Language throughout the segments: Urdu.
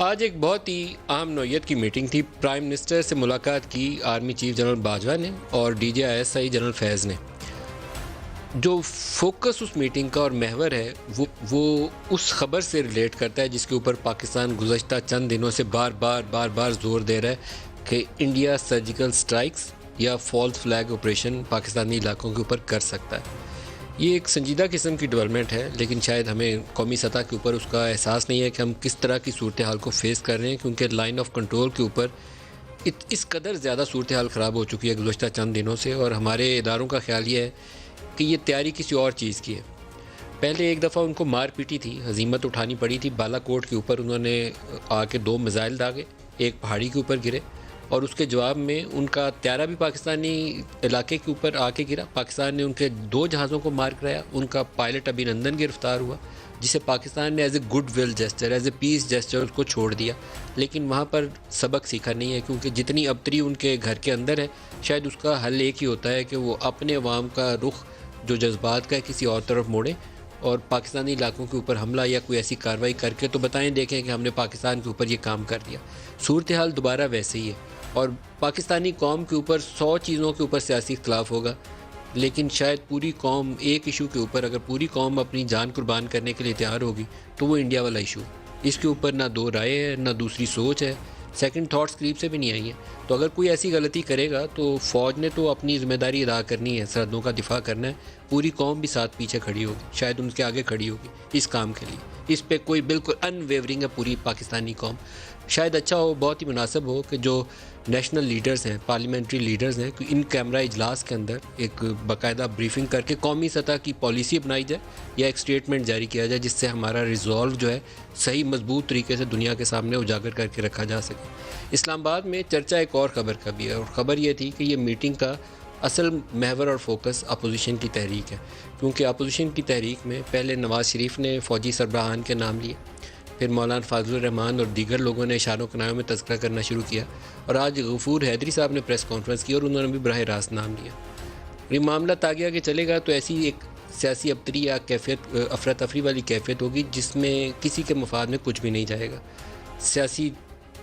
آج ایک بہت ہی اہم نوعیت کی میٹنگ تھی۔ پرائم منسٹر سے ملاقات کی آرمی چیف جنرل باجوہ نے اور D G I S I general Faiz نے۔ جو فوکس اس میٹنگ کا اور محور ہے وہ اس خبر سے ریلیٹ کرتا ہے جس کے اوپر پاکستان گزشتہ چند دنوں سے بار بار زور دے رہا ہے کہ انڈیا سرجیکل سٹرائکس یا فالس فلیگ آپریشن پاکستانی علاقوں کے اوپر کر سکتا ہے۔ یہ ایک سنجیدہ قسم کی ڈیولپمنٹ ہے، لیکن شاید ہمیں قومی سطح کے اوپر اس کا احساس نہیں ہے کہ ہم کس طرح کی صورتحال کو فیس کر رہے ہیں، کیونکہ لائن آف کنٹرول کے اوپر اس قدر زیادہ صورتحال خراب ہو چکی ہے گزشتہ چند دنوں سے، اور ہمارے اداروں کا خیال یہ ہے کہ یہ تیاری کسی اور چیز کی ہے۔ پہلے ایک دفعہ ان کو مار پیٹی تھی، ہزیمت اٹھانی پڑی تھی بالا کوٹ کے اوپر، انہوں نے آ کے 2 میزائل داغے، ایک پہاڑی کے اوپر گرے، اور اس کے جواب میں ان کا طیارہ بھی پاکستانی علاقے کے اوپر آ کے گرا۔ پاکستان نے ان کے 2 جہازوں کو مار کرایا، ان کا پائلٹ ابھینندن گرفتار ہوا، جسے پاکستان نے as a good gesture, as a peace gesture اس کو چھوڑ دیا، لیکن وہاں پر سبق سیکھا نہیں ہے، کیونکہ جتنی ابتری ان کے گھر کے اندر ہے، شاید اس کا حل ایک ہی ہوتا ہے کہ وہ اپنے عوام کا رخ جو جذبات کا ہے کسی اور طرف موڑیں، اور پاکستانی علاقوں کے اوپر حملہ یا کوئی ایسی کارروائی کر کے تو بتائیں، دیکھیں کہ ہم نے پاکستان کے اوپر یہ کام کر دیا۔ صورتحال دوبارہ ویسے ہی ہے، اور پاکستانی قوم کے اوپر 100 چیزوں کے اوپر سیاسی اختلاف ہوگا، لیکن شاید پوری قوم ایک ایشو کے اوپر، اگر پوری قوم اپنی جان قربان کرنے کے لیے تیار ہوگی تو وہ انڈیا والا ایشو، اس کے اوپر نہ 2 رائے ہے، نہ دوسری سوچ ہے، سیکنڈ تھاٹس قریب سے بھی نہیں آئی ہیں۔ تو اگر کوئی ایسی غلطی کرے گا تو فوج نے تو اپنی ذمہ داری ادا کرنی ہے، سرحدوں کا دفاع کرنا ہے، پوری قوم بھی ساتھ پیچھے کھڑی ہوگی، شاید ان کے آگے کھڑی ہوگی اس کام کے لیے۔ اس پہ کوئی بالکل ان ویورنگ ہے پوری پاکستانی قوم۔ شاید اچھا ہو، بہت ہی مناسب ہو کہ جو نیشنل لیڈرز ہیں، پارلیمنٹری لیڈرز ہیں، کہ ان کیمرہ اجلاس کے اندر ایک باقاعدہ بریفنگ کر کے قومی سطح کی پالیسی اپنائی جائے یا ایک سٹیٹمنٹ جاری کیا جائے، جس سے ہمارا ریزولو جو ہے صحیح مضبوط طریقے سے دنیا کے سامنے اجاگر کر کے رکھا جا سکے۔ اسلام آباد میں چرچا ایک اور خبر کا بھی ہے، اور خبر یہ تھی کہ یہ میٹنگ کا اصل محور اور فوکس اپوزیشن کی تحریک ہے، کیونکہ اپوزیشن کی تحریک میں پہلے نواز شریف نے فوجی سربراہان کے نام لیے، پھر مولانا فاضل الرحمان اور دیگر لوگوں نے اشاروں کنایوں میں تذکرہ کرنا شروع کیا، اور آج غفور حیدری صاحب نے پریس کانفرنس کی اور انہوں نے بھی براہ راست نام لیا۔ یہ معاملہ آگے آگے چلے گا تو ایسی ایک سیاسی ابتری یا کیفیت، افراتفری والی کیفیت ہوگی جس میں کسی کے مفاد میں کچھ بھی نہیں جائے گا۔ سیاسی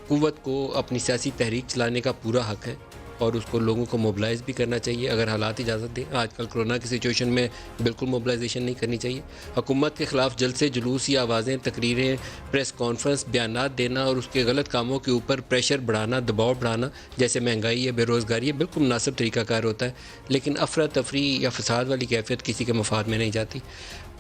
قوت کو اپنی سیاسی تحریک چلانے کا پورا حق ہے، اور اس کو لوگوں کو موبلائز بھی کرنا چاہیے اگر حالات اجازت دیں۔ آج کل کرونا کی سچویشن میں بالکل موبلائزیشن نہیں کرنی چاہیے۔ حکومت کے خلاف جلد سے جلوس یا آوازیں، تقریریں، پریس کانفرنس، بیانات دینا اور اس کے غلط کاموں کے اوپر پریشر بڑھانا، دباؤ بڑھانا، جیسے مہنگائی ہے، بے روزگاری ہے، بالکل مناسب طریقہ کار ہوتا ہے، لیکن افراتفری یا فساد والی کیفیت کسی کے مفاد میں نہیں جاتی۔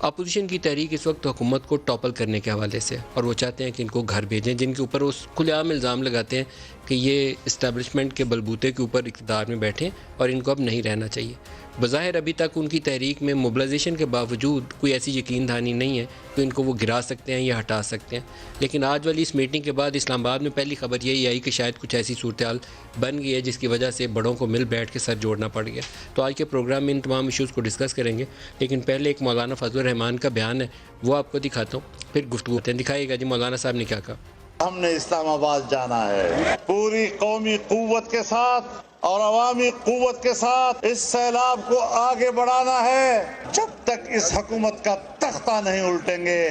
اپوزیشن کی تحریک اس وقت حکومت کو ٹاپل کرنے کے حوالے سے، اور وہ چاہتے ہیں کہ ان کو گھر بھیجیں، جن کے اوپر وہ کھلے عام الزام لگاتے ہیں کہ یہ اسٹیبلشمنٹ کے بلبوتے کے اوپر اقتدار میں بیٹھیں اور ان کو اب نہیں رہنا چاہیے۔ بظاہر ابھی تک ان کی تحریک میں موبلائزیشن کے باوجود کوئی ایسی یقین دہانی نہیں ہے کہ ان کو وہ گرا سکتے ہیں یا ہٹا سکتے ہیں، لیکن آج والی اس میٹنگ کے بعد اسلام آباد میں پہلی خبر یہی آئی کہ شاید کچھ ایسی صورتحال بن گئی ہے جس کی وجہ سے بڑوں کو مل بیٹھ کے سر جوڑنا پڑ گیا۔ تو آج کے پروگرام میں ان تمام ایشوز کو ڈسکس کریں گے، لیکن پہلے ایک مولانا فضل الرحمان کا بیان ہے، وہ آپ کو دکھاتا ہوں، پھر گفتگو کرتے ہیں۔ دکھائیے گا جی مولانا صاحب نے کیا کہا۔ ہم نے اسلام آباد جانا ہے پوری قومی قوت کے ساتھ اور عوامی قوت کے ساتھ، اس سیلاب کو آگے بڑھانا ہے۔ جب تک اس حکومت کا تختہ نہیں الٹیں گے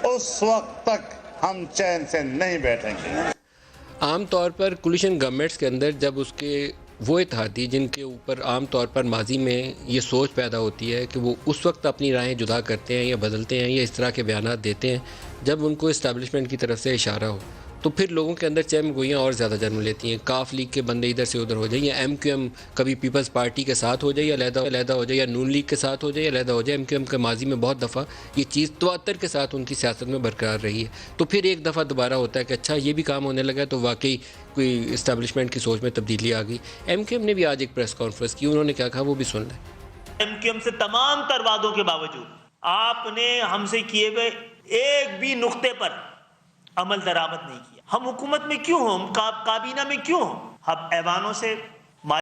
اس وقت تک ہم چین سے نہیں بیٹھیں گے۔ عام طور پر کولیشن گورنمنٹس کے اندر جب اس کے وہ اتحادی جن کے اوپر عام طور پر ماضی میں یہ سوچ پیدا ہوتی ہے کہ وہ اس وقت اپنی رائیں جدا کرتے ہیں یا بدلتے ہیں یا اس طرح کے بیانات دیتے ہیں جب ان کو اسٹیبلشمنٹ کی طرف سے اشارہ ہو، تو پھر لوگوں کے اندر چہم گوئیاں اور زیادہ جنم لیتی ہیں۔ کاف لیگ کے بندے ادھر سے ادھر ہو جائیں، یا ایم کیو ایم کبھی پیپلز پارٹی کے ساتھ ہو جائے یا علیحدہ ہو جائے، یا نون لیگ کے ساتھ ہو جائے یا علیحدہ ہو جائے۔ ایم کیو ایم کے ماضی میں بہت دفعہ یہ چیز تواتر کے ساتھ ان کی سیاست میں برقرار رہی ہے، تو پھر ایک دفعہ دوبارہ ہوتا ہے کہ اچھا یہ بھی کام ہونے لگا، تو واقعی کوئی اسٹیبلشمنٹ کی سوچ میں تبدیلی آ گئی۔ ایم کیو ایم نے بھی آج ایک پریس کانفرنس کی، انہوں نے کیا کہا وہ بھی سن لیں۔ ایم کیو ایم سے تمام تر وعدوں کے باوجود آپ نے ہم سے کیے ہوئے ایک بھی نقطے پر عمل درآمد نہیں کیا۔ ہم حکومت میں کیوں ہوں، کابینہ میں کیوں ہوں؟ ہم ایوانوں سے